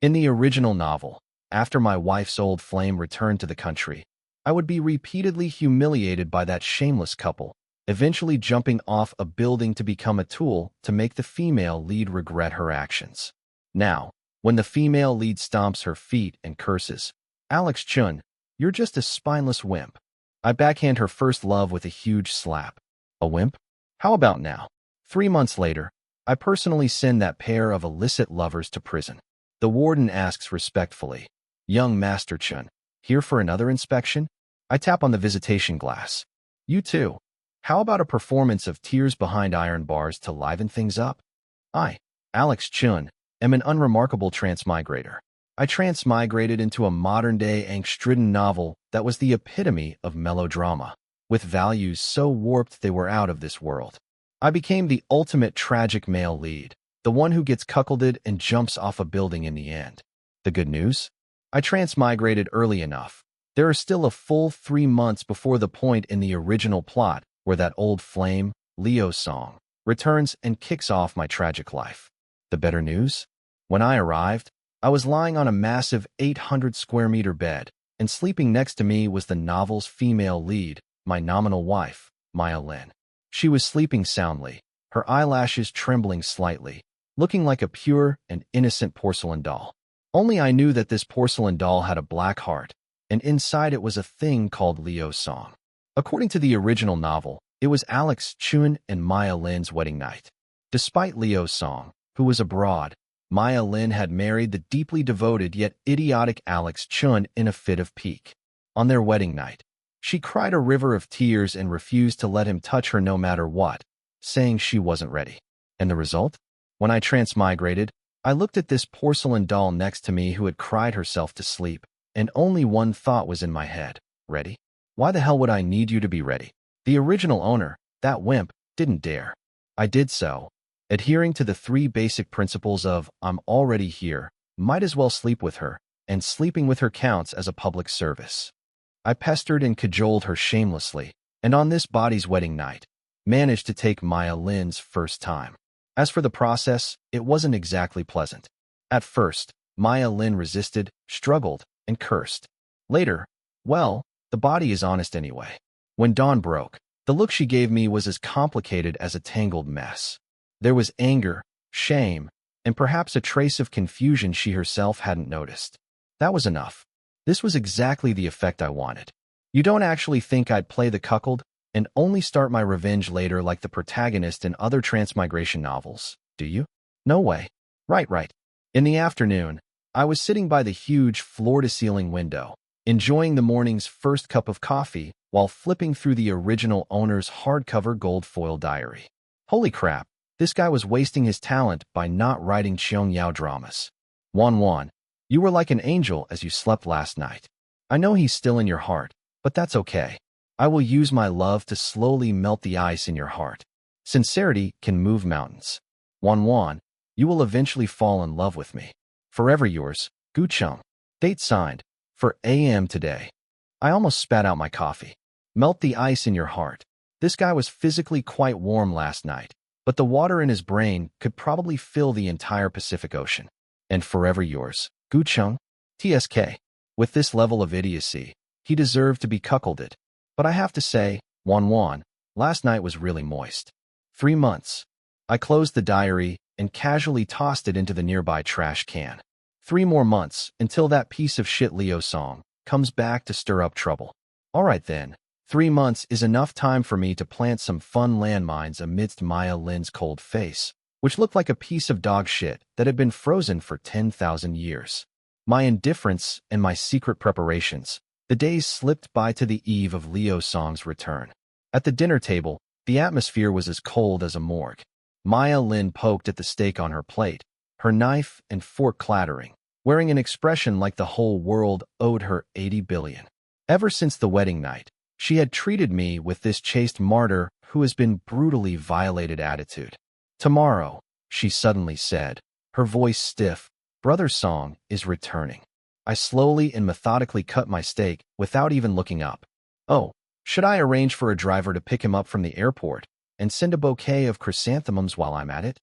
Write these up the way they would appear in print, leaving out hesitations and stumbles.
In the original novel, after my wife's old flame returned to the country, I would be repeatedly humiliated by that shameless couple, eventually jumping off a building to become a tool to make the female lead regret her actions. Now, when the female lead stomps her feet and curses, "Alex Chun, you're just a spineless wimp," I backhand her first love with a huge slap. A wimp? How about now? 3 months later, I personally send that pair of illicit lovers to prison. The warden asks respectfully, "Young Master Chun, here for another inspection?" I tap on the visitation glass. "You too. How about a performance of Tears Behind Iron Bars to liven things up?" I, Alex Chun, am an unremarkable transmigrator. I transmigrated into a modern-day angst-ridden novel that was the epitome of melodrama, with values so warped they were out of this world. I became the ultimate tragic male lead, the one who gets cuckolded and jumps off a building in the end. The good news? I transmigrated early enough. There are still a full 3 months before the point in the original plot where that old flame, Leo song, returns and kicks off my tragic life. The better news? When I arrived, I was lying on a massive 800-square-meter bed, and sleeping next to me was the novel's female lead, my nominal wife, Maya Lin. She was sleeping soundly, her eyelashes trembling slightly, looking like a pure and innocent porcelain doll. Only I knew that this porcelain doll had a black heart, and inside it was a thing called Leo song. According to the original novel, it was Alex Chun and Maya Lin's wedding night. Despite Leo song, who was abroad, Maya Lin had married the deeply devoted yet idiotic Alex Chun in a fit of pique. On their wedding night, she cried a river of tears and refused to let him touch her no matter what, saying she wasn't ready. And the result? When I transmigrated, I looked at this porcelain doll next to me who had cried herself to sleep, and only one thought was in my head. Ready? Why the hell would I need you to be ready? The original owner, that wimp, didn't dare. I did so, adhering to the 3 basic principles of "I'm already here, might as well sleep with her," and sleeping with her counts as a public service. I pestered and cajoled her shamelessly, and on this body's wedding night, managed to take Maya Lin's first time. As for the process, it wasn't exactly pleasant. At first, Maya Lin resisted, struggled, and cursed. Later, well, the body is honest anyway. When dawn broke, the look she gave me was as complicated as a tangled mess. There was anger, shame, and perhaps a trace of confusion she herself hadn't noticed. That was enough. This was exactly the effect I wanted. You don't actually think I'd play the cuckold and only start my revenge later like the protagonist in other transmigration novels, do you? No way. Right. In the afternoon, I was sitting by the huge floor-to-ceiling window, enjoying the morning's first cup of coffee while flipping through the original owner's hardcover gold foil diary. Holy crap, this guy was wasting his talent by not writing Qiong Yao dramas. Wan, you were like an angel as you slept last night. I know he's still in your heart, but that's okay. I will use my love to slowly melt the ice in your heart. Sincerity can move mountains. Wan, you will eventually fall in love with me. Forever yours, Gu Chung. Date signed, for AM today. I almost spat out my coffee. Melt the ice in your heart. This guy was physically quite warm last night, but the water in his brain could probably fill the entire Pacific Ocean. And forever yours, Gu Chung. TSK. With this level of idiocy, he deserved to be cuckolded. But I have to say, Wan, last night was really moist. 3 months. I closed the diary and casually tossed it into the nearby trash can. 3 more months until that piece of shit Leo song comes back to stir up trouble. All right then, 3 months is enough time for me to plant some fun landmines amidst Maya Lin's cold face, which looked like a piece of dog shit that had been frozen for 10,000 years. My indifference and my secret preparations, the days slipped by to the eve of Leo song's return. At the dinner table, the atmosphere was as cold as a morgue. Maya Lin poked at the steak on her plate, her knife and fork clattering, wearing an expression like the whole world owed her 80 billion. Ever since the wedding night, she had treated me with this chaste martyr who has been brutally violated attitude. Tomorrow, she suddenly said, her voice stiff, Brother Song is returning. I slowly and methodically cut my steak without even looking up. Oh, should I arrange for a driver to pick him up from the airport and send a bouquet of chrysanthemums while I'm at it?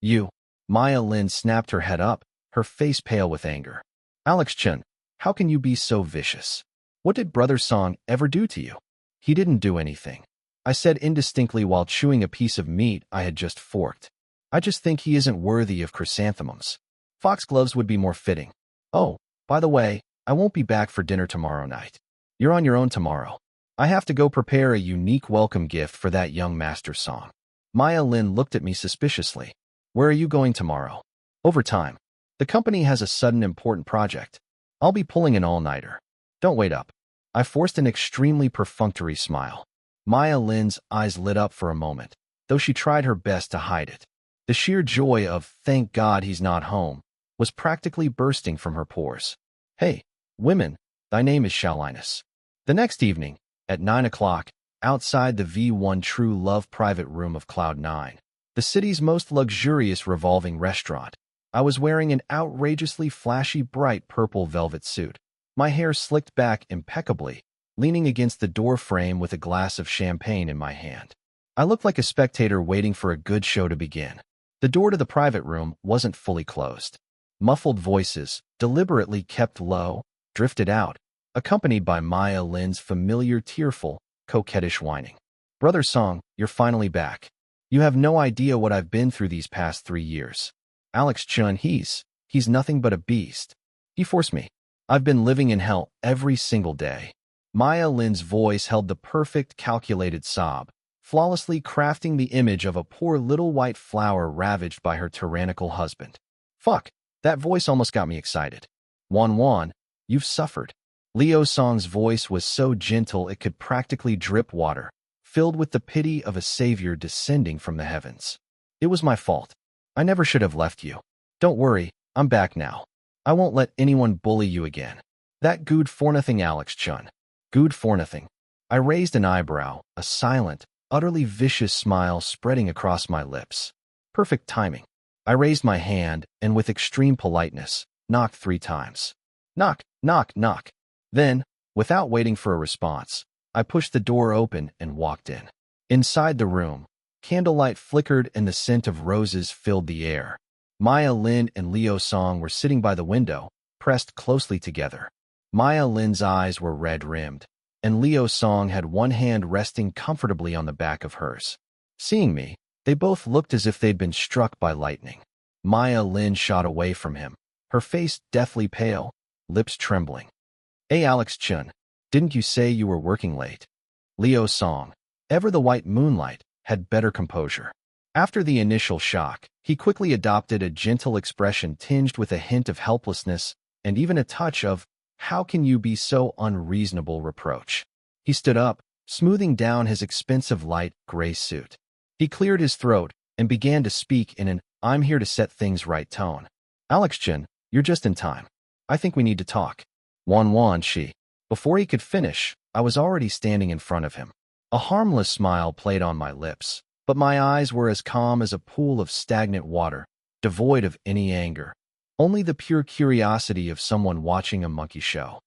You. Maya Lin snapped her head up, her face pale with anger. Alex Chen, how can you be so vicious? What did Brother Song ever do to you? He didn't do anything, I said indistinctly while chewing a piece of meat I had just forked. I just think he isn't worthy of chrysanthemums. Foxgloves would be more fitting. Oh, by the way, I won't be back for dinner tomorrow night. You're on your own tomorrow. I have to go prepare a unique welcome gift for that young master Song. Maya Lin looked at me suspiciously. Where are you going tomorrow? Overtime. The company has a sudden important project. I'll be pulling an all-nighter. Don't wait up. I forced an extremely perfunctory smile. Maya Lin's eyes lit up for a moment, though she tried her best to hide it. The sheer joy of, thank God he's not home, was practically bursting from her pores. Hey, women, thy name is Shalinus. The next evening, at 9 o'clock, outside the V1 True Love private room of Cloud 9, the city's most luxurious revolving restaurant, I was wearing an outrageously flashy bright purple velvet suit, my hair slicked back impeccably, leaning against the door frame with a glass of champagne in my hand. I looked like a spectator waiting for a good show to begin. The door to the private room wasn't fully closed. Muffled voices, deliberately kept low, drifted out, accompanied by Maya Lin's familiar tearful, coquettish whining. Brother Song, you're finally back. You have no idea what I've been through these past 3 years. Alex Chun, he's nothing but a beast. He forced me. I've been living in hell every single day. Maya Lin's voice held the perfect calculated sob, flawlessly crafting the image of a poor little white flower ravaged by her tyrannical husband. Fuck, that voice almost got me excited. Wan, you've suffered. Leo Song's voice was so gentle it could practically drip water, filled with the pity of a savior descending from the heavens. It was my fault. I never should have left you. Don't worry, I'm back now. I won't let anyone bully you again. That good for nothing, Alex Chun. Good for nothing. I raised an eyebrow, a silent, utterly vicious smile spreading across my lips. Perfect timing. I raised my hand and with extreme politeness, knocked 3 times. Knock, knock, knock. Then, without waiting for a response, I pushed the door open and walked in. Inside the room, candlelight flickered and the scent of roses filled the air. Maya Lin and Leo Song were sitting by the window, pressed closely together. Maya Lin's eyes were red-rimmed, and Leo Song had one hand resting comfortably on the back of hers. Seeing me, they both looked as if they'd been struck by lightning. Maya Lin shot away from him, her face deathly pale, lips trembling. Hey Alex Chun, didn't you say you were working late? Leo Song, ever the white moonlight, had better composure. After the initial shock, he quickly adopted a gentle expression tinged with a hint of helplessness and even a touch of, how can you be so unreasonable reproach? He stood up, smoothing down his expensive light gray suit. He cleared his throat and began to speak in an I'm here to set things right tone. Alex Chen, you're just in time. I think we need to talk. Wan, she. Before he could finish, I was already standing in front of him. A harmless smile played on my lips, but my eyes were as calm as a pool of stagnant water, devoid of any anger. Only the pure curiosity of someone watching a monkey show.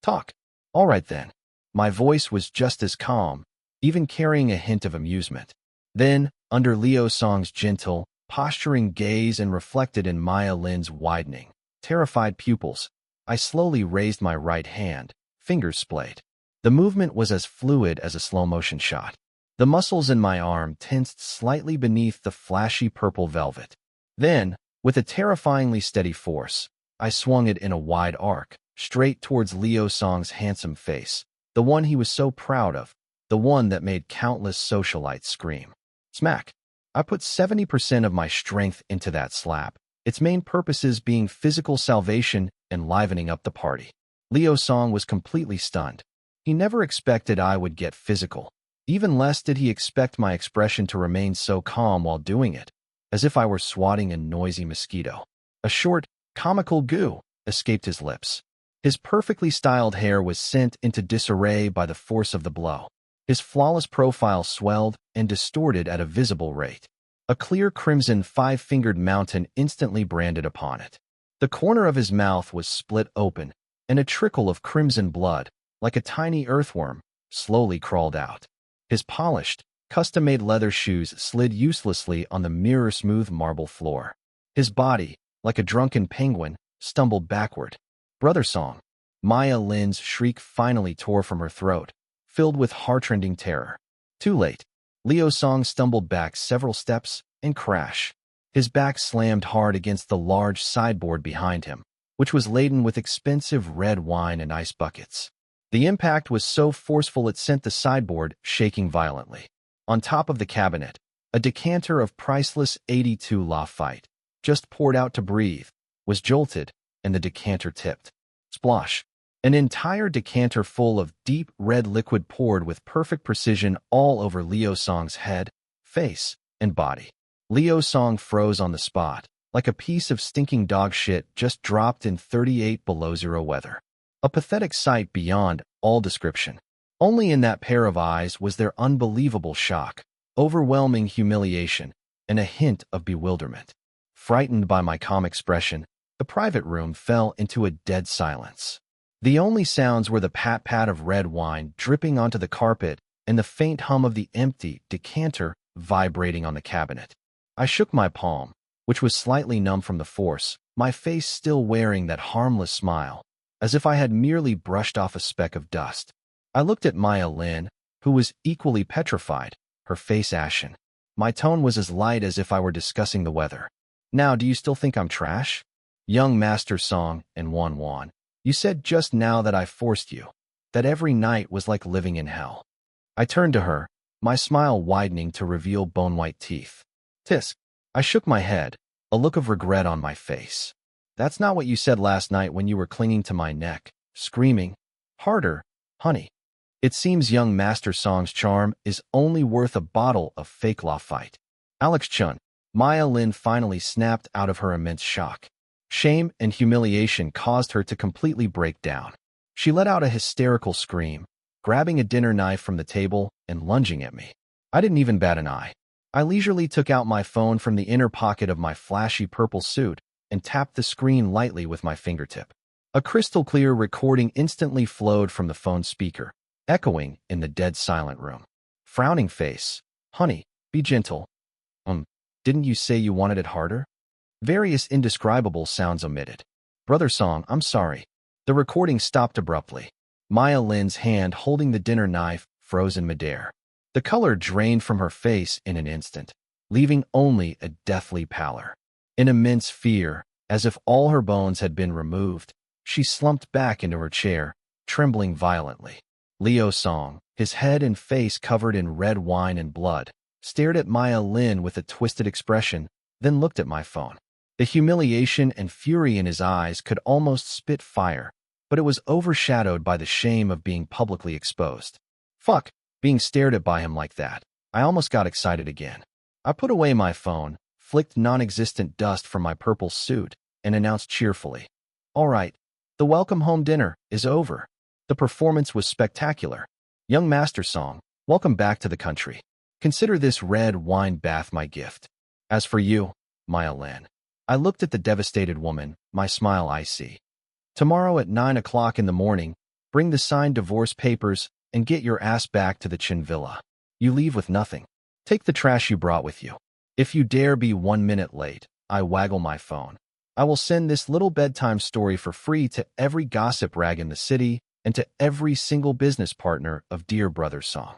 Talk. All right then. My voice was just as calm, even carrying a hint of amusement. Then, under Leo Song's gentle, posturing gaze and reflected in Maya Lin's widening, terrified pupils, I slowly raised my right hand, fingers splayed. The movement was as fluid as a slow-motion shot. The muscles in my arm tensed slightly beneath the flashy purple velvet. Then, with a terrifyingly steady force, I swung it in a wide arc, straight towards Leo Song's handsome face, the one he was so proud of, the one that made countless socialites scream. Smack! I put 70% of my strength into that slap, its main purposes being physical salvation and livening up the party. Leo Song was completely stunned. He never expected I would get physical. Even less did he expect my expression to remain so calm while doing it, as if I were swatting a noisy mosquito. A short, comical goo escaped his lips. His perfectly styled hair was sent into disarray by the force of the blow. His flawless profile swelled and distorted at a visible rate. A clear crimson 5-fingered mountain instantly branded upon it. The corner of his mouth was split open, and a trickle of crimson blood, like a tiny earthworm, slowly crawled out. His polished, custom-made leather shoes slid uselessly on the mirror-smooth marble floor. His body, like a drunken penguin, stumbled backward. Brother Song. Maya Lin's shriek finally tore from her throat, filled with heartrending terror. Too late. Leo Song stumbled back several steps and crashed. His back slammed hard against the large sideboard behind him, which was laden with expensive red wine and ice buckets. The impact was so forceful it sent the sideboard shaking violently. On top of the cabinet, a decanter of priceless 82 Lafite, just poured out to breathe, was jolted, and the decanter tipped. Splosh! An entire decanter full of deep red liquid poured with perfect precision all over Leo Song's head, face, and body. Leo Song froze on the spot, like a piece of stinking dog shit just dropped in 38 below zero weather. A pathetic sight beyond all description. Only in that pair of eyes was there unbelievable shock, overwhelming humiliation, and a hint of bewilderment. Frightened by my calm expression, the private room fell into a dead silence. The only sounds were the pat-pat of red wine dripping onto the carpet and the faint hum of the empty decanter vibrating on the cabinet. I shook my palm, which was slightly numb from the force, my face still wearing that harmless smile, as if I had merely brushed off a speck of dust. I looked at Maya Lin, who was equally petrified, her face ashen. My tone was as light as if I were discussing the weather. Now, do you still think I'm trash? Young Master Song and Wan, you said just now that I forced you, that every night was like living in hell. I turned to her, my smile widening to reveal bone-white teeth. Tisk. I shook my head, a look of regret on my face. That's not what you said last night when you were clinging to my neck, screaming, "Harder, honey." It seems young Master Song's charm is only worth a bottle of fake Lafite. Alex Chun. Maya Lin finally snapped out of her immense shock. Shame and humiliation caused her to completely break down. She let out a hysterical scream, grabbing a dinner knife from the table and lunging at me. I didn't even bat an eye. I leisurely took out my phone from the inner pocket of my flashy purple suit and tapped the screen lightly with my fingertip. A crystal-clear recording instantly flowed from the phone speaker, echoing in the dead silent room. Frowning face. Honey, be gentle. Didn't you say you wanted it harder? Various indescribable sounds omitted. Brother Song, I'm sorry. The recording stopped abruptly. Maya Lin's hand holding the dinner knife froze in midair. The color drained from her face in an instant, leaving only a deathly pallor. In immense fear, as if all her bones had been removed, she slumped back into her chair, trembling violently. Leo Song, his head and face covered in red wine and blood, stared at Maya Lin with a twisted expression, then looked at my phone. The humiliation and fury in his eyes could almost spit fire, but it was overshadowed by the shame of being publicly exposed. Fuck, being stared at by him like that. I almost got excited again. I put away my phone, flicked non-existent dust from my purple suit, and announced cheerfully, "All right, the welcome home dinner is over." The performance was spectacular. Young Master Song, welcome back to the country. Consider this red wine bath my gift. As for you, Maya Lin. I looked at the devastated woman, my smile icy. Tomorrow at 9 o'clock in the morning, bring the signed divorce papers and get your ass back to the Chin Villa. You leave with nothing. Take the trash you brought with you. If you dare be 1 minute late, I waggle my phone. I will send this little bedtime story for free to every gossip rag in the city and to every single business partner of Dear Brother Song.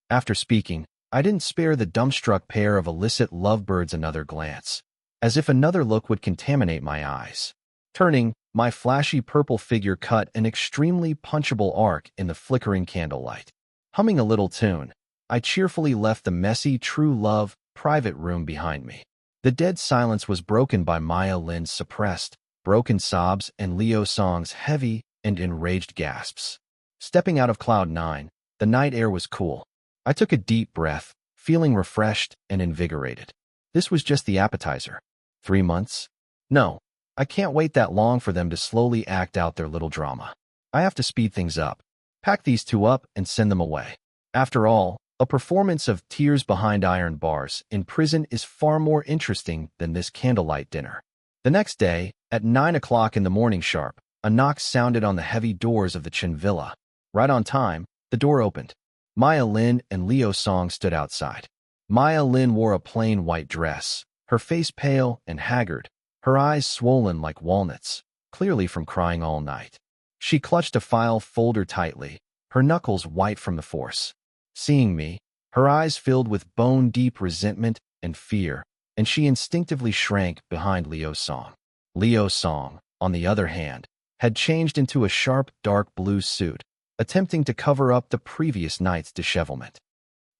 After speaking, I didn't spare the dumbstruck pair of illicit lovebirds another glance, as if another look would contaminate my eyes. Turning, my flashy purple figure cut an extremely punchable arc in the flickering candlelight. Humming a little tune, I cheerfully left the messy true love private room behind me. The dead silence was broken by Maya Lin's suppressed, broken sobs and Leo Song's heavy and enraged gasps. Stepping out of Cloud 9, the night air was cool. I took a deep breath, feeling refreshed and invigorated. This was just the appetizer. 3 months? No, I can't wait that long for them to slowly act out their little drama. I have to speed things up, pack these two up and send them away. After all, a performance of Tears Behind Iron Bars in prison is far more interesting than this candlelight dinner. The next day, at 9 o'clock in the morning sharp, a knock sounded on the heavy doors of the Chin Villa. Right on time, the door opened. Maya Lin and Leo Song stood outside. Maya Lin wore a plain white dress, her face pale and haggard, her eyes swollen like walnuts, clearly from crying all night. She clutched a file folder tightly, her knuckles white from the force. Seeing me, her eyes filled with bone-deep resentment and fear, and she instinctively shrank behind Liu Song. Liu Song, on the other hand, had changed into a sharp dark blue suit, attempting to cover up the previous night's dishevelment.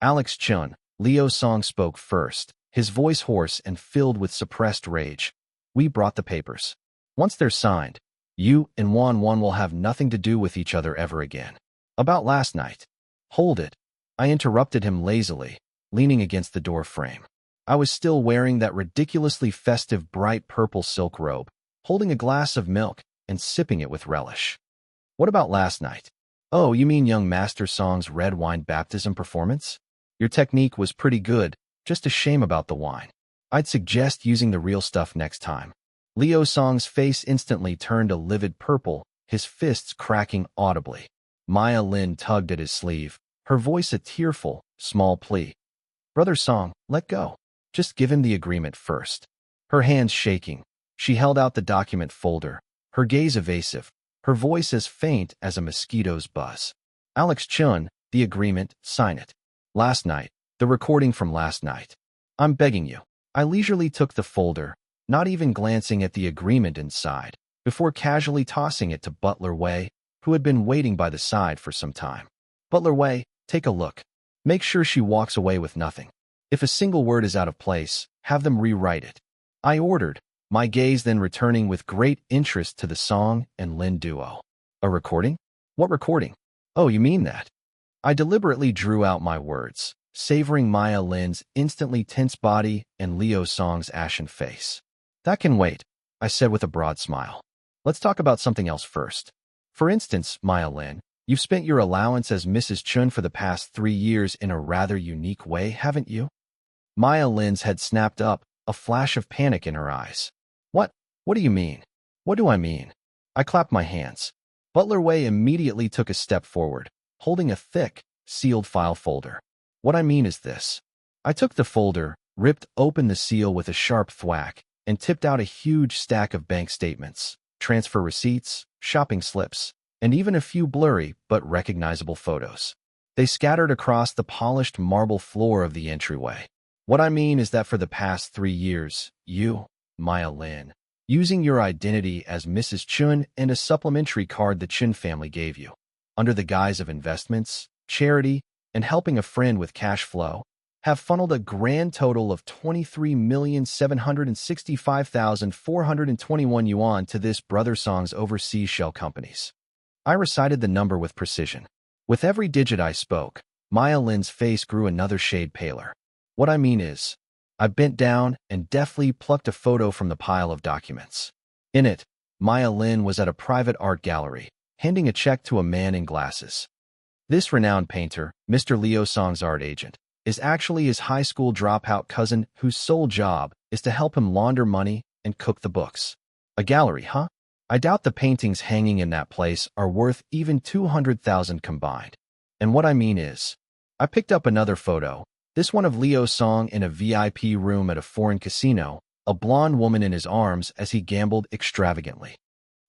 Alex Chun, Liu Song spoke first, his voice hoarse and filled with suppressed rage. We brought the papers. Once they're signed, you and Wan will have nothing to do with each other ever again. About last night. Hold it. I interrupted him lazily, leaning against the door frame. I was still wearing that ridiculously festive bright purple silk robe, holding a glass of milk and sipping it with relish. What about last night? Oh, you mean young Master Song's red wine baptism performance? Your technique was pretty good, just a shame about the wine. I'd suggest using the real stuff next time. Liu Song's face instantly turned a livid purple, his fists cracking audibly. Maya Lin tugged at his sleeve, her voice a tearful, small plea. Brother Song, let go. Just give him the agreement first. Her hands shaking, she held out the document folder, her gaze evasive, her voice as faint as a mosquito's buzz. Alex Chun, the agreement, sign it. Last night, the recording from last night. I'm begging you. I leisurely took the folder, not even glancing at the agreement inside, before casually tossing it to Butler Wei, who had been waiting by the side for some time. Butler Wei, take a look. Make sure she walks away with nothing. If a single word is out of place, have them rewrite it. I ordered, my gaze then returning with great interest to the Song and Lin duo. A recording? What recording? Oh, you mean that? I deliberately drew out my words, savoring Maya Lin's instantly tense body and Liu Song's ashen face. That can wait, I said with a broad smile. Let's talk about something else first. For instance, Maya Lin, you've spent your allowance as Mrs. Chun for the past 3 years in a rather unique way, haven't you? Maya Lin's head snapped up, a flash of panic in her eyes. What? What do you mean? What do I mean? I clapped my hands. Butler Wei immediately took a step forward, holding a thick, sealed file folder. What I mean is this. I took the folder, ripped open the seal with a sharp thwack, and tipped out a huge stack of bank statements, transfer receipts, shopping slips, and even a few blurry but recognizable photos. They scattered across the polished marble floor of the entryway. What I mean is that for the past 3 years, you, Maya Lin, using your identity as Mrs. Chun and a supplementary card the Chun family gave you, under the guise of investments, charity, and helping a friend with cash flow, have funneled a grand total of 23,765,421 yuan to this Brother Song's overseas shell companies. I recited the number with precision. With every digit I spoke, Maya Lin's face grew another shade paler. What I mean is, I bent down and deftly plucked a photo from the pile of documents. In it, Maya Lin was at a private art gallery, handing a check to a man in glasses. This renowned painter, Mr. Liu Song's art agent, is actually his high school dropout cousin whose sole job is to help him launder money and cook the books. A gallery, huh? I doubt the paintings hanging in that place are worth even 200,000 combined. And what I mean is, I picked up another photo, this one of Liu Song in a VIP room at a foreign casino, a blonde woman in his arms as he gambled extravagantly.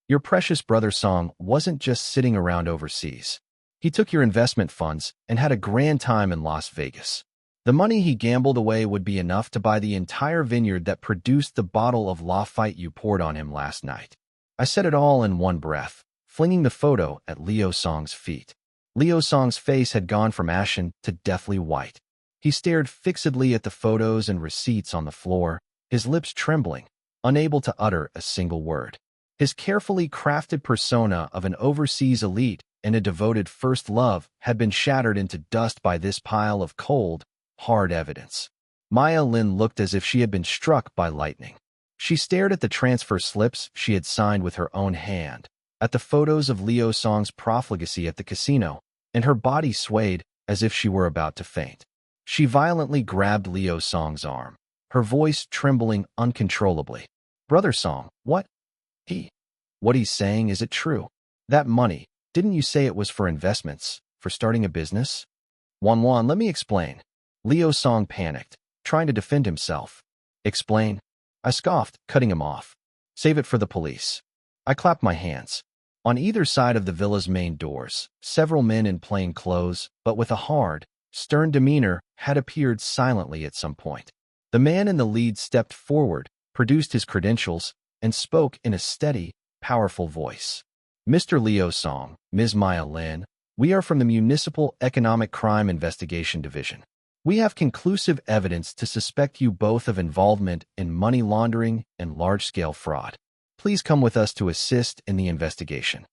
Your precious brother Song wasn't just sitting around overseas. He took your investment funds and had a grand time in Las Vegas. The money he gambled away would be enough to buy the entire vineyard that produced the bottle of Lafite you poured on him last night. I said it all in one breath, flinging the photo at Liu Song's feet. Liu Song's face had gone from ashen to deathly white. He stared fixedly at the photos and receipts on the floor, his lips trembling, unable to utter a single word. His carefully crafted persona of an overseas elite and a devoted first love had been shattered into dust by this pile of cold, hard evidence. Maya Lin looked as if she had been struck by lightning. She stared at the transfer slips she had signed with her own hand, at the photos of Liu Song's profligacy at the casino, and her body swayed as if she were about to faint. She violently grabbed Liu Song's arm, her voice trembling uncontrollably. Brother Song, what? What he's saying, is it true? That money, didn't you say it was for investments, for starting a business? Wan, let me explain. Liu Song panicked, trying to defend himself. Explain? I scoffed, cutting him off. Save it for the police. I clapped my hands. On either side of the villa's main doors, several men in plain clothes, but with a hard, stern demeanor, had appeared silently at some point. The man in the lead stepped forward, produced his credentials, and spoke in a steady, powerful voice. Mr. Leo Song, Ms. Maya Lin, we are from the Municipal Economic Crime Investigation Division. We have conclusive evidence to suspect you both of involvement in money laundering and large-scale fraud. Please come with us to assist in the investigation.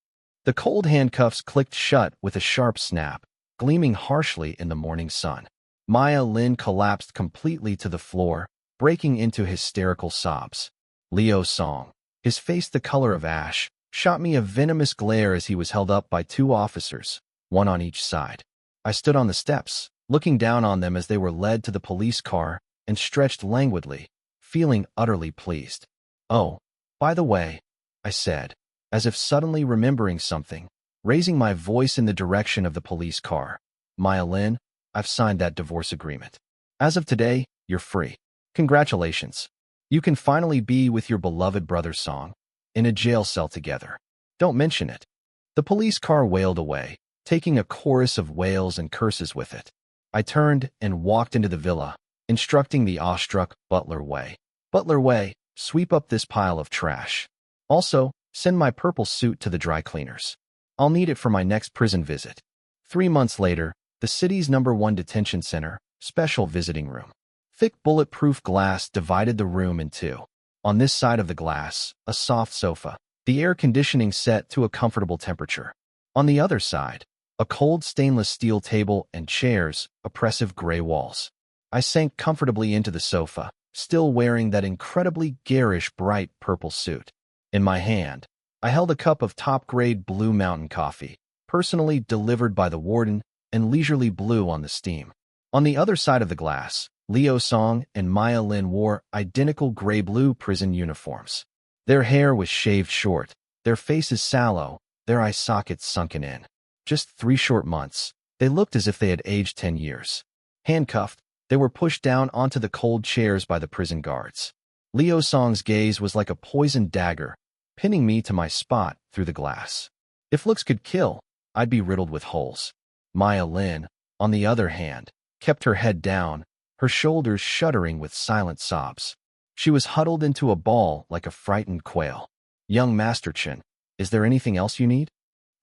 The cold handcuffs clicked shut with a sharp snap, gleaming harshly in the morning sun. Maya Lin collapsed completely to the floor, breaking into hysterical sobs. Leo Song, his face the color of ash, shot me a venomous glare as he was held up by two officers, one on each side. I stood on the steps, looking down on them as they were led to the police car, and stretched languidly, feeling utterly pleased. Oh, by the way, I said, as if suddenly remembering something, raising my voice in the direction of the police car. Maya Lin, I've signed that divorce agreement. As of today, you're free. Congratulations. You can finally be with your beloved brother Song, in a jail cell together. Don't mention it. The police car wailed away, taking a chorus of wails and curses with it. I turned and walked into the villa, instructing the awestruck Butler Way. Butler Way, sweep up this pile of trash. Also, send my purple suit to the dry cleaners. I'll need it for my next prison visit. 3 months later, the city's #1 detention center, special visiting room. Thick bulletproof glass divided the room in two. On this side of the glass, a soft sofa, the air conditioning set to a comfortable temperature. On the other side, a cold stainless steel table and chairs, oppressive gray walls. I sank comfortably into the sofa, still wearing that incredibly garish bright purple suit. In my hand, I held a cup of top-grade Blue Mountain coffee, personally delivered by the warden, and leisurely blew on the steam. On the other side of the glass, Leo Song and Maya Lin wore identical gray-blue prison uniforms. Their hair was shaved short, their faces sallow, their eye sockets sunken in. Just 3 short months, they looked as if they had aged 10 years. Handcuffed, they were pushed down onto the cold chairs by the prison guards. Leo Song's gaze was like a poisoned dagger, pinning me to my spot through the glass. If looks could kill, I'd be riddled with holes. Maya Lin, on the other hand, kept her head down, her shoulders shuddering with silent sobs. She was huddled into a ball like a frightened quail. Young Master Chen, is there anything else you need?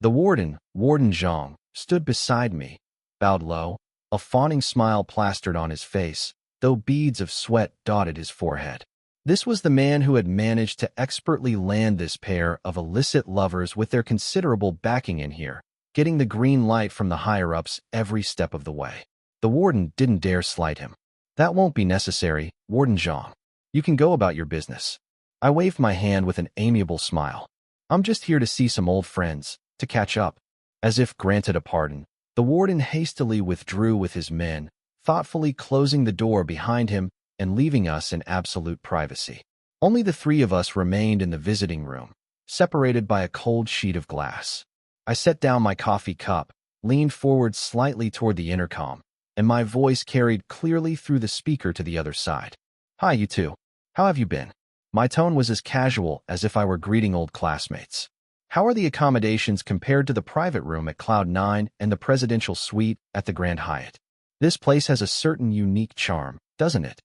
The warden, Warden Zhang, stood beside me, bowed low, a fawning smile plastered on his face, though beads of sweat dotted his forehead. This was the man who had managed to expertly land this pair of illicit lovers with their considerable backing in here, getting the green light from the higher-ups every step of the way. The warden didn't dare slight him. That won't be necessary, Warden Zhang. You can go about your business. I waved my hand with an amiable smile. I'm just here to see some old friends, to catch up. As if granted a pardon, the warden hastily withdrew with his men, thoughtfully closing the door behind him and leaving us in absolute privacy. Only the 3 of us remained in the visiting room, separated by a cold sheet of glass. I set down my coffee cup, leaned forward slightly toward the intercom, and my voice carried clearly through the speaker to the other side. Hi, you two. How have you been? My tone was as casual as if I were greeting old classmates. How are the accommodations compared to the private room at Cloud 9 and the presidential suite at the Grand Hyatt? This place has a certain unique charm, doesn't it?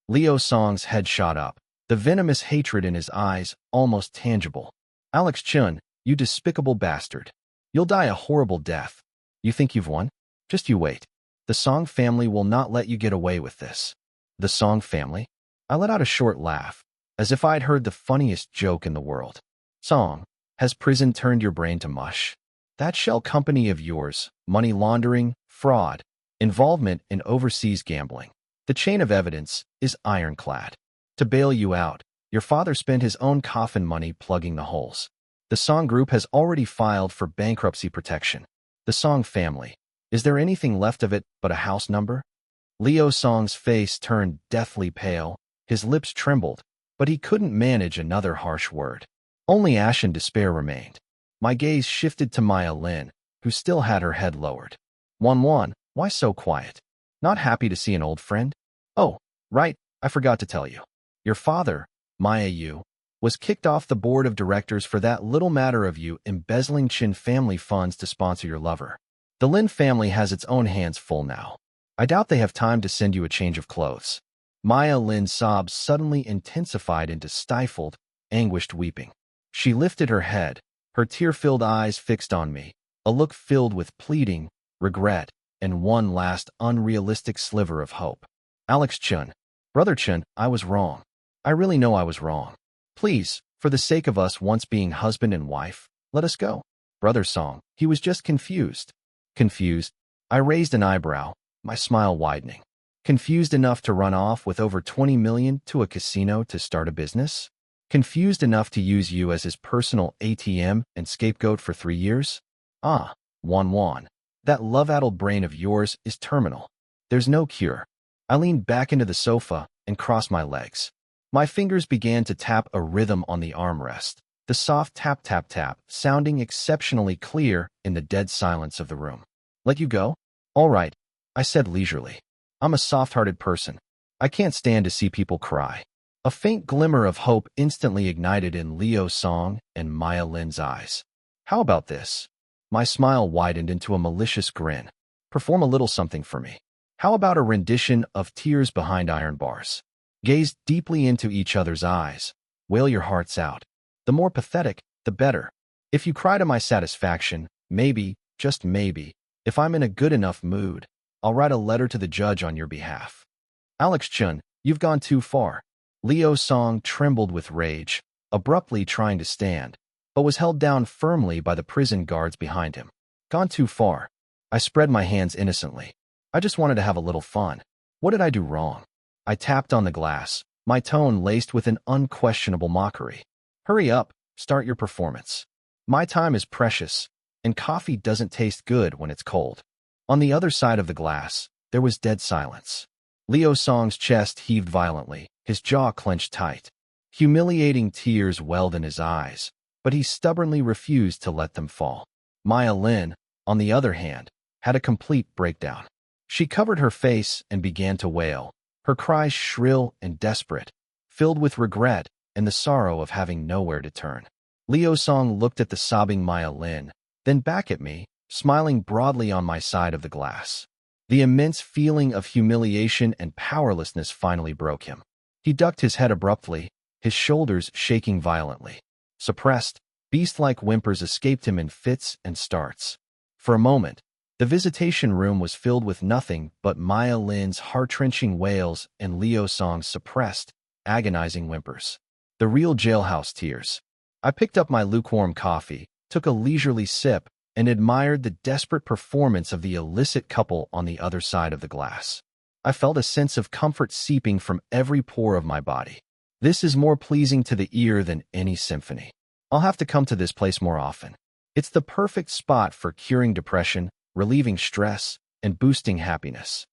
Leo Song's head shot up, the venomous hatred in his eyes almost tangible. Alex Chun, you despicable bastard. You'll die a horrible death. You think you've won? Just you wait. The Song family will not let you get away with this. The Song family? I let out a short laugh, as if I'd heard the funniest joke in the world. Song, has prison turned your brain to mush? That shell company of yours, money laundering, fraud, involvement in overseas gambling. The chain of evidence is ironclad. To bail you out, your father spent his own coffin money plugging the holes. The Song Group has already filed for bankruptcy protection. The Song family. Is there anything left of it but a house number? Leo Song's face turned deathly pale, his lips trembled, but he couldn't manage another harsh word. Only ash and despair remained. My gaze shifted to Maya Lin, who still had her head lowered. One, why so quiet? Not happy to see an old friend? Oh, right, I forgot to tell you. Your father, Maya Yu, was kicked off the board of directors for that little matter of you embezzling Chin family funds to sponsor your lover. The Lin family has its own hands full now. I doubt they have time to send you a change of clothes. Maya Lin's sobs suddenly intensified into stifled, anguished weeping. She lifted her head, her tear-filled eyes fixed on me, a look filled with pleading, regret, and one last unrealistic sliver of hope. Alex Chun, Brother Chun, I was wrong. I really know I was wrong. Please, for the sake of us once being husband and wife, let us go. Brother Song, he was just confused. Confused? I raised an eyebrow, my smile widening. Confused enough to run off with over 20 million to a casino to start a business? Confused enough to use you as his personal ATM and scapegoat for 3 years? Ah, Wan. That love-addled brain of yours is terminal. There's no cure. I leaned back into the sofa and crossed my legs. My fingers began to tap a rhythm on the armrest, the soft tap-tap-tap sounding exceptionally clear in the dead silence of the room. Let you go? All right, I said leisurely. I'm a soft-hearted person. I can't stand to see people cry. A faint glimmer of hope instantly ignited in Leo Song and Maya Lin's eyes. How about this? My smile widened into a malicious grin. Perform a little something for me. How about a rendition of Tears Behind Iron Bars? Gaze deeply into each other's eyes. Wail your hearts out. The more pathetic, the better. If you cry to my satisfaction, maybe, just maybe, if I'm in a good enough mood, I'll write a letter to the judge on your behalf. Alex Chun, you've gone too far. Leo Song trembled with rage, abruptly trying to stand, but was held down firmly by the prison guards behind him. Gone too far. I spread my hands innocently. I just wanted to have a little fun. What did I do wrong? I tapped on the glass, my tone laced with an unquestionable mockery. Hurry up, start your performance. My time is precious, and coffee doesn't taste good when it's cold. On the other side of the glass, there was dead silence. Leo Song's chest heaved violently, his jaw clenched tight. Humiliating tears welled in his eyes, but he stubbornly refused to let them fall. Maya Lin, on the other hand, had a complete breakdown. She covered her face and began to wail, her cries shrill and desperate, filled with regret and the sorrow of having nowhere to turn. Leo Song looked at the sobbing Maya Lin, then back at me, smiling broadly on my side of the glass. The immense feeling of humiliation and powerlessness finally broke him. He ducked his head abruptly, his shoulders shaking violently. Suppressed, beast-like whimpers escaped him in fits and starts. For a moment, the visitation room was filled with nothing but Maya Lin's heart-wrenching wails and Leo Song's suppressed, agonizing whimpers. The real jailhouse tears. I picked up my lukewarm coffee, took a leisurely sip, and admired the desperate performance of the illicit couple on the other side of the glass. I felt a sense of comfort seeping from every pore of my body. This is more pleasing to the ear than any symphony. I'll have to come to this place more often. It's the perfect spot for curing depression, relieving stress, and boosting happiness.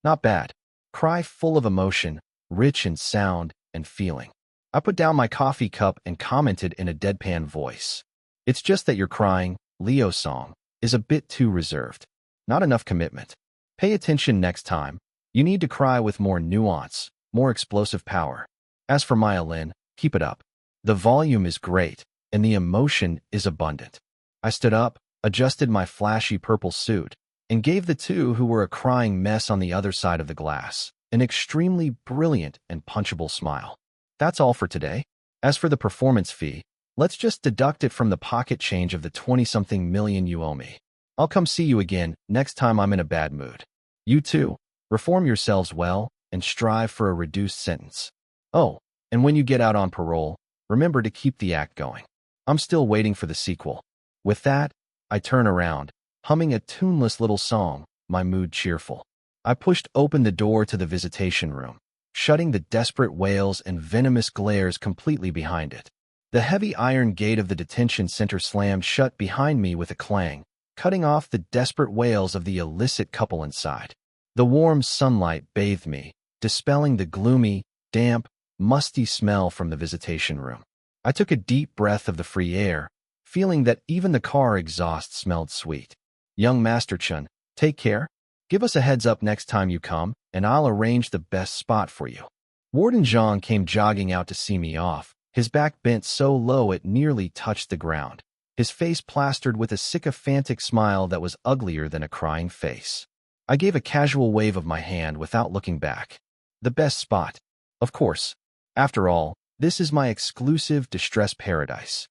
Not bad. Cry full of emotion, rich in sound and feeling. I put down my coffee cup and commented in a deadpan voice. It's just that your crying, Leo Song, is a bit too reserved. Not enough commitment. Pay attention next time. You need to cry with more nuance, more explosive power. As for Maya Lin, keep it up. The volume is great, and the emotion is abundant. I stood up, adjusted my flashy purple suit, and gave the two who were a crying mess on the other side of the glass an extremely brilliant and punchable smile. That's all for today. As for the performance fee, let's just deduct it from the pocket change of the 20-something million you owe me. I'll come see you again next time I'm in a bad mood. You too, reform yourselves well and strive for a reduced sentence. Oh, and when you get out on parole, remember to keep the act going. I'm still waiting for the sequel. With that, I turn around, humming a tuneless little song, my mood cheerful. I pushed open the door to the visitation room, shutting the desperate wails and venomous glares completely behind it. The heavy iron gate of the detention center slammed shut behind me with a clang, cutting off the desperate wails of the illicit couple inside. The warm sunlight bathed me, dispelling the gloomy, damp, musty smell from the visitation room. I took a deep breath of the free air, feeling that even the car exhaust smelled sweet. Young Master Chun, take care. Give us a heads up next time you come, and I'll arrange the best spot for you. Warden Zhang came jogging out to see me off, his back bent so low it nearly touched the ground, his face plastered with a sycophantic smile that was uglier than a crying face. I gave a casual wave of my hand without looking back. The best spot. Of course. After all, this is my exclusive distress paradise.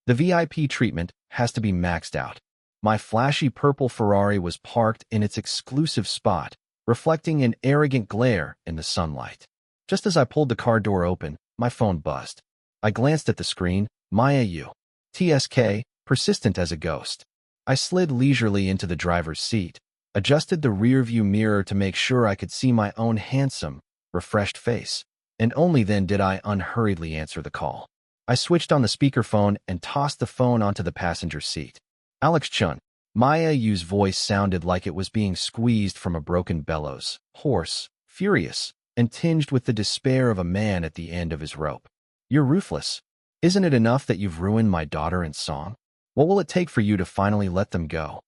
The VIP treatment has to be maxed out. My flashy purple Ferrari was parked in its exclusive spot, reflecting an arrogant glare in the sunlight. Just as I pulled the car door open, my phone buzzed. I glanced at the screen. Maya U. TSK, persistent as a ghost. I slid leisurely into the driver's seat, adjusted the rearview mirror to make sure I could see my own handsome, refreshed face, and only then did I unhurriedly answer the call. I switched on the speakerphone and tossed the phone onto the passenger seat. Alex Chun. Maya Yu's voice sounded like it was being squeezed from a broken bellows, hoarse, furious, and tinged with the despair of a man at the end of his rope. You're ruthless. Isn't it enough that you've ruined my daughter and Song? What will it take for you to finally let them go?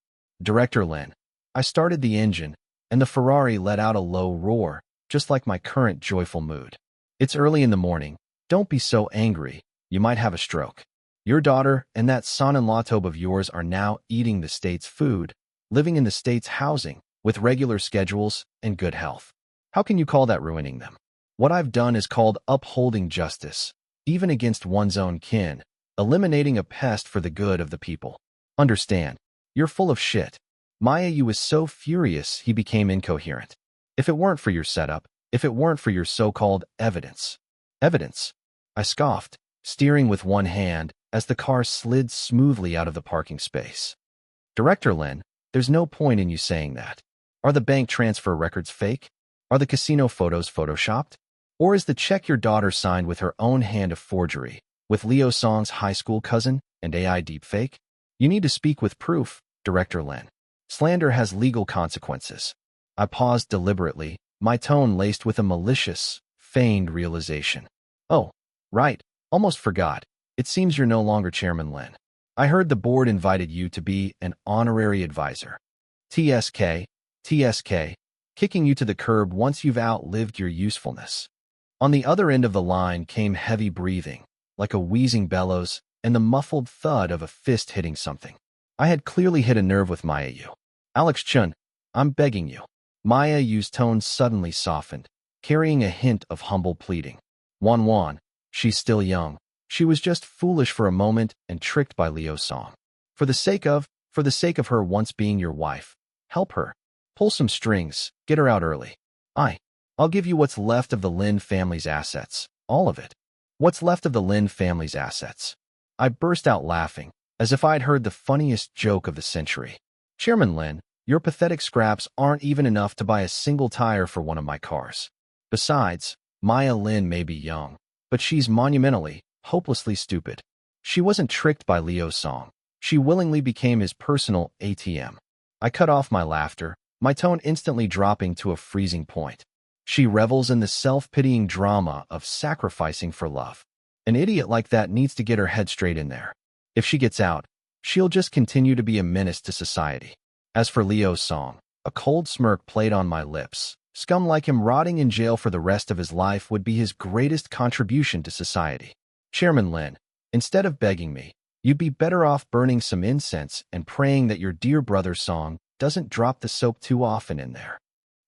Director Lin. I started the engine, and the Ferrari let out a low roar, just like my current joyful mood. It's early in the morning. Don't be so angry. You might have a stroke. Your daughter and that son-in-law tobe of yours are now eating the state's food, living in the state's housing, with regular schedules and good health. How can you call that ruining them? What I've done is called upholding justice, even against one's own kin, eliminating a pest for the good of the people. Understand, you're full of shit. Maya Yu was so furious he became incoherent. If it weren't for your setup, if it weren't for your so-called evidence. Evidence? I scoffed, steering with one hand as the car slid smoothly out of the parking space. Director Lin, there's no point in you saying that. Are the bank transfer records fake? Are the casino photos photoshopped? Or is the check your daughter signed with her own hand a forgery, with Leo Song's high school cousin and AI deepfake? You need to speak with proof, Director Lin. Slander has legal consequences. I paused deliberately, my tone laced with a malicious, feigned realization. Oh, right, almost forgot. It seems you're no longer Chairman Lin. I heard the board invited you to be an honorary advisor. TSK, kicking you to the curb once you've outlived your usefulness. On the other end of the line came heavy breathing, like a wheezing bellows, and the muffled thud of a fist hitting something. I had clearly hit a nerve with Maya Yu. Alex Chun, I'm begging you. Maya Yu's tone suddenly softened, carrying a hint of humble pleading. Wan, she's still young. She was just foolish for a moment and tricked by Leo Song. For the sake of her once being your wife, help her. Pull some strings, get her out early. I'll give you what's left of the Lin family's assets, all of it. What's left of the Lin family's assets? I burst out laughing, as if I'd heard the funniest joke of the century. Chairman Lin, your pathetic scraps aren't even enough to buy a single tire for one of my cars. Besides, Maya Lin may be young, but she's monumentally, hopelessly stupid. She wasn't tricked by Leo Song. She willingly became his personal ATM. I cut off my laughter, my tone instantly dropping to a freezing point. She revels in the self-pitying drama of sacrificing for love. An idiot like that needs to get her head straight in there. If she gets out, she'll just continue to be a menace to society. As for Leo Song, a cold smirk played on my lips. Scum like him rotting in jail for the rest of his life would be his greatest contribution to society. Chairman Lin, instead of begging me, you'd be better off burning some incense and praying that your dear brother Song doesn't drop the soap too often in there.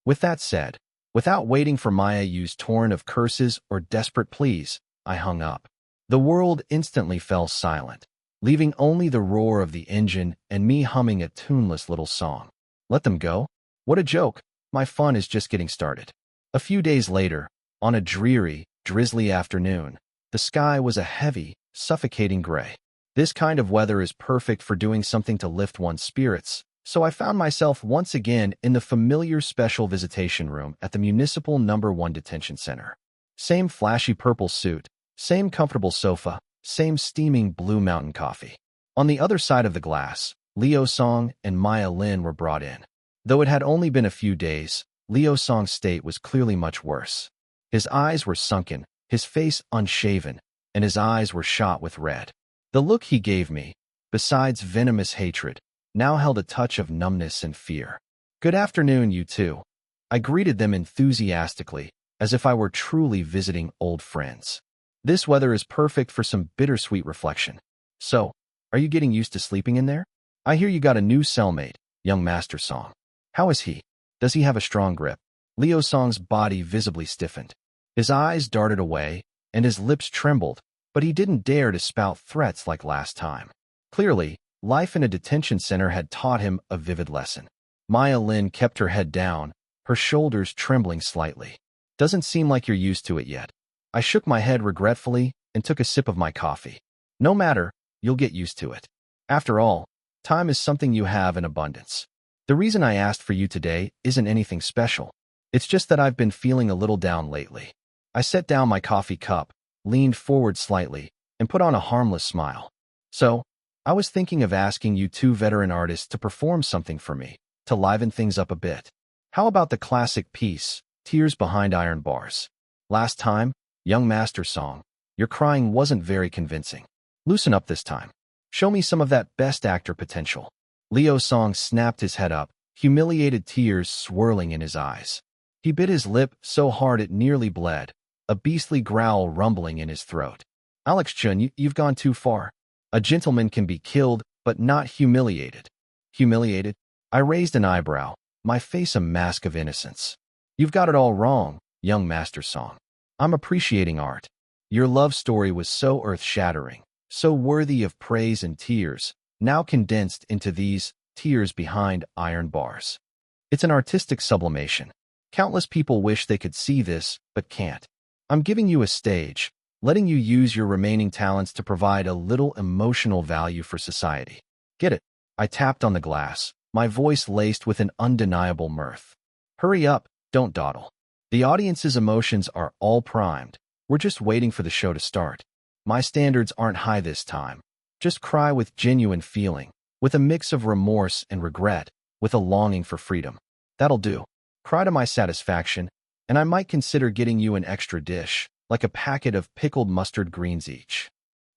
With that said, without waiting for Maya Yu's torrent of curses or desperate pleas, I hung up. The world instantly fell silent, leaving only the roar of the engine and me humming a tuneless little song. Let them go? What a joke. My fun is just getting started. A few days later, on a dreary, drizzly afternoon, the sky was a heavy, suffocating gray. This kind of weather is perfect for doing something to lift one's spirits, so I found myself once again in the familiar special visitation room at the Municipal No. 1 Detention Center. Same flashy purple suit, same comfortable sofa, same steaming Blue Mountain coffee. On the other side of the glass, Leo Song and Maya Lin were brought in. Though it had only been a few days, Leo Song's state was clearly much worse. His eyes were sunken, his face unshaven, and his eyes were shot with red. The look he gave me, besides venomous hatred, now held a touch of numbness and fear. Good afternoon, you two. I greeted them enthusiastically, as if I were truly visiting old friends. This weather is perfect for some bittersweet reflection. So, are you getting used to sleeping in there? I hear you got a new cellmate, young Master Song. How is he? Does he have a strong grip? Leo Song's body visibly stiffened. His eyes darted away, and his lips trembled, but he didn't dare to spout threats like last time. Clearly, life in a detention center had taught him a vivid lesson. Maya Lin kept her head down, her shoulders trembling slightly. Doesn't seem like you're used to it yet. I shook my head regretfully and took a sip of my coffee. No matter, you'll get used to it. After all, time is something you have in abundance. The reason I asked for you today isn't anything special. It's just that I've been feeling a little down lately. I set down my coffee cup, leaned forward slightly, and put on a harmless smile. So, I was thinking of asking you two veteran artists to perform something for me, to liven things up a bit. How about the classic piece, Tears Behind Iron Bars? Last time, young Master Song, your crying wasn't very convincing. Loosen up this time. Show me some of that best actor potential. Leo Song snapped his head up, humiliated tears swirling in his eyes. He bit his lip so hard it nearly bled, a beastly growl rumbling in his throat. Alex Chun, you've gone too far. A gentleman can be killed, but not humiliated. Humiliated? I raised an eyebrow, my face a mask of innocence. You've got it all wrong, young Master Song. I'm appreciating art. Your love story was so earth-shattering, so worthy of praise and tears, now condensed into these tears behind iron bars. It's an artistic sublimation. Countless people wish they could see this, but can't. I'm giving you a stage, letting you use your remaining talents to provide a little emotional value for society. Get it? I tapped on the glass, my voice laced with an undeniable mirth. Hurry up, don't dawdle. The audience's emotions are all primed. We're just waiting for the show to start. My standards aren't high this time. Just cry with genuine feeling, with a mix of remorse and regret, with a longing for freedom. That'll do. Cry to my satisfaction, and I might consider getting you an extra dish, like a packet of pickled mustard greens each.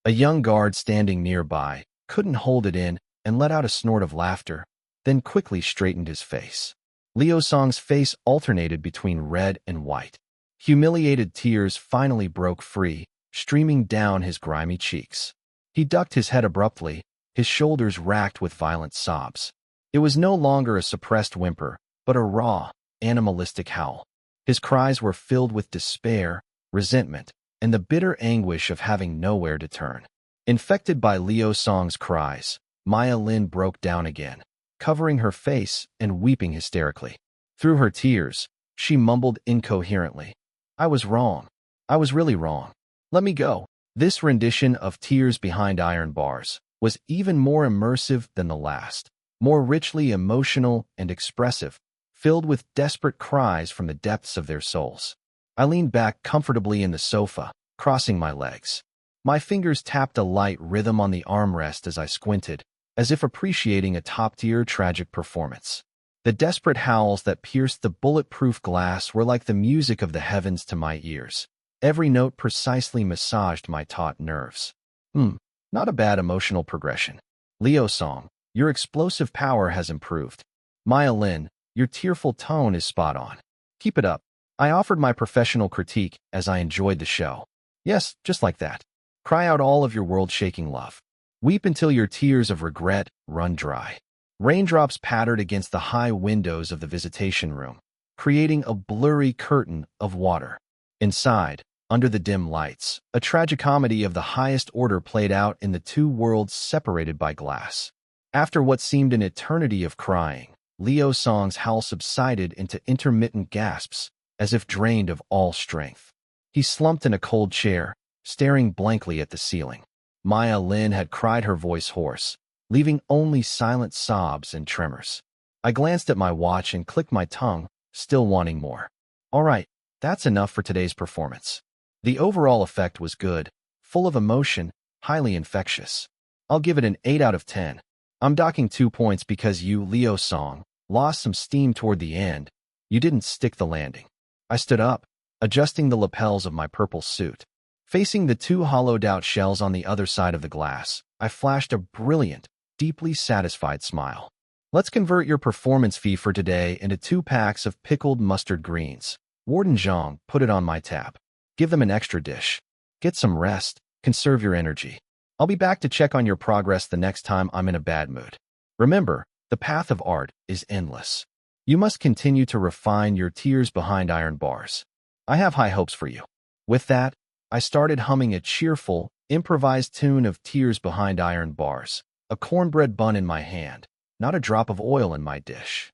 A young guard standing nearby couldn't hold it in and let out a snort of laughter, then quickly straightened his face. Leo Song's face alternated between red and white. Humiliated tears finally broke free, streaming down his grimy cheeks. He ducked his head abruptly, his shoulders racked with violent sobs. It was no longer a suppressed whimper, but a raw, animalistic howl. His cries were filled with despair, resentment, and the bitter anguish of having nowhere to turn. Infected by Leo Song's cries, Maya Lin broke down again, covering her face and weeping hysterically. Through her tears, she mumbled incoherently, "I was wrong. I was really wrong. Let me go." This rendition of Tears Behind Iron Bars was even more immersive than the last, more richly emotional and expressive, filled with desperate cries from the depths of their souls. I leaned back comfortably in the sofa, crossing my legs. My fingers tapped a light rhythm on the armrest as I squinted, as if appreciating a top-tier tragic performance. The desperate howls that pierced the bulletproof glass were like the music of the heavens to my ears. Every note precisely massaged my taut nerves. Not a bad emotional progression. Leo Song, your explosive power has improved. Maya Lin, your tearful tone is spot on. Keep it up. I offered my professional critique as I enjoyed the show. Yes, just like that. Cry out all of your world-shaking love. Weep until your tears of regret run dry. Raindrops pattered against the high windows of the visitation room, creating a blurry curtain of water. Inside, under the dim lights, a tragicomedy of the highest order played out in the two worlds separated by glass. After what seemed an eternity of crying, Leo Song's howl subsided into intermittent gasps, as if drained of all strength. He slumped in a cold chair, staring blankly at the ceiling. Maya Lin had cried her voice hoarse, leaving only silent sobs and tremors. I glanced at my watch and clicked my tongue, still wanting more. All right, that's enough for today's performance. The overall effect was good, full of emotion, highly infectious. I'll give it an 8 out of 10. I'm docking 2 points because you, Leo Song, lost some steam toward the end. You didn't stick the landing. I stood up, adjusting the lapels of my purple suit. Facing the two hollowed-out shells on the other side of the glass, I flashed a brilliant, deeply satisfied smile. Let's convert your performance fee for today into 2 packs of pickled mustard greens. Warden Zhang put it on my tab. Give them an extra dish. Get some rest, conserve your energy. I'll be back to check on your progress the next time I'm in a bad mood. Remember, the path of art is endless. You must continue to refine your tears behind iron bars. I have high hopes for you. With that, I started humming a cheerful, improvised tune of Tears Behind Iron Bars, a cornbread bun in my hand, not a drop of oil in my dish.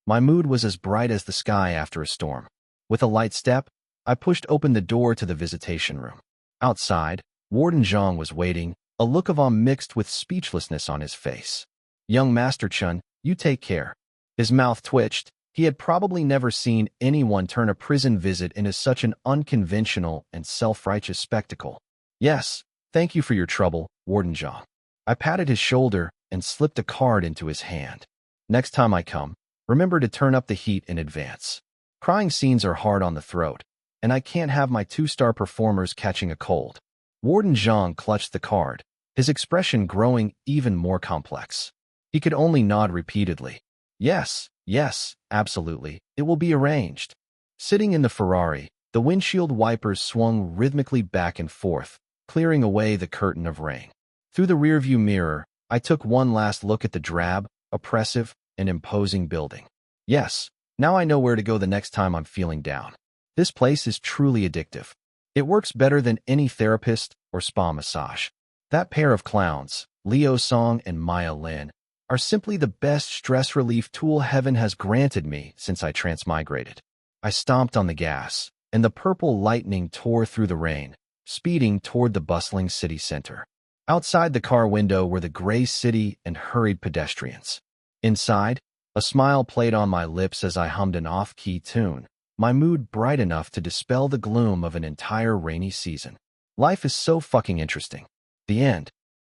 My mood was as bright as the sky after a storm. With a light step, I pushed open the door to the visitation room. Outside, Warden Zhang was waiting, a look of awe mixed with speechlessness on his face. Young Master Chun, you take care. His mouth twitched. He had probably never seen anyone turn a prison visit into such an unconventional and self-righteous spectacle. Yes, thank you for your trouble, Warden Zhang. I patted his shoulder and slipped a card into his hand. Next time I come, remember to turn up the heat in advance. Crying scenes are hard on the throat, and I can't have my 2-star performers catching a cold. Warden Zhang clutched the card, his expression growing even more complex. He could only nod repeatedly. Yes, yes, absolutely, it will be arranged. Sitting in the Ferrari, the windshield wipers swung rhythmically back and forth, clearing away the curtain of rain. Through the rearview mirror, I took one last look at the drab, oppressive, and imposing building. Yes, now I know where to go the next time I'm feeling down. This place is truly addictive. It works better than any therapist or spa massage. That pair of clowns, Leo Song and Maya Lin, are simply the best stress relief tool heaven has granted me since I transmigrated. I stomped on the gas, and the purple lightning tore through the rain, speeding toward the bustling city center. Outside the car window were the gray city and hurried pedestrians. Inside, a smile played on my lips as I hummed an off-key tune, my mood bright enough to dispel the gloom of an entire rainy season. Life is so fucking interesting. The end.